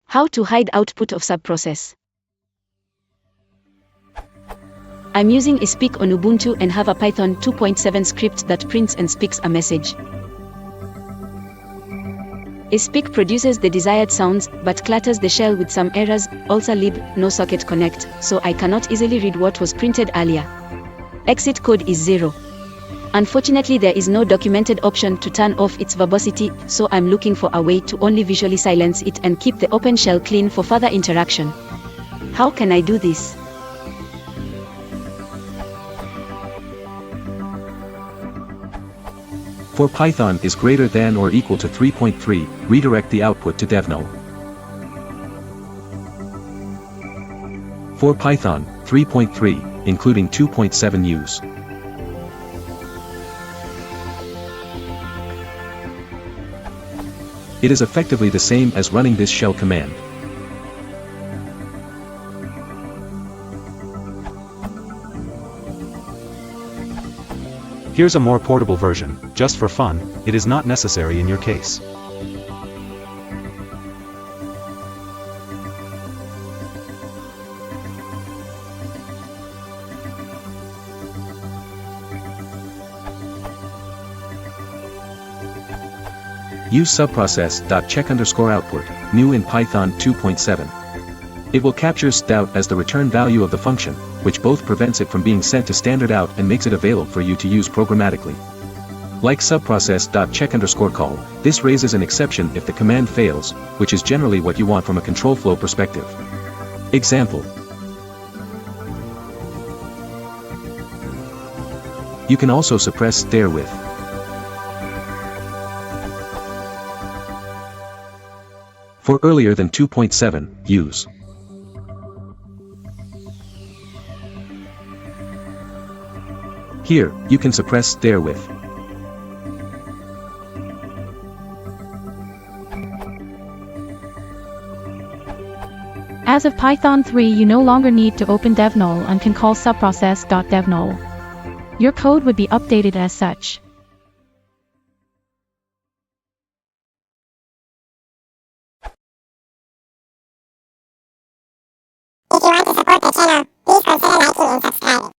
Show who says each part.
Speaker 1: How to hide output of subprocess. I'm using espeak on Ubuntu and have a Python 2.7 script that prints and speaks a message. Espeak produces the desired sounds, but clutters the shell with some errors, also lib, no socket connect, so I cannot easily read what was printed earlier. Exit code is 0. Unfortunately, there is no documented option to turn off its verbosity, so I'm looking for a way to only visually silence it and keep the open shell clean for further interaction. How can I do this?
Speaker 2: For Python is greater than or equal to 3.3, redirect the output to devnull. For Python 3.3, including 2.7 use. It is effectively the same as running this shell command.
Speaker 3: Here's a more portable version, just for fun. It is not necessary in your case.
Speaker 2: Use subprocess.check_output, new in Python 2.7. It will capture stout as the return value of the function, which both prevents it from being sent to standard out and makes it available for you to use programmatically. Like subprocess.check_call, this raises an exception if the command fails, which is generally what you want from a control flow perspective. Example. You can also suppress stare with. For earlier than 2.7, use. Here, you can suppress stare with.
Speaker 4: As of Python 3, you no longer need to open devnull and can call subprocess.devnull. Your code would be updated as such.
Speaker 5: If you want to support the channel, please consider liking and subscribing.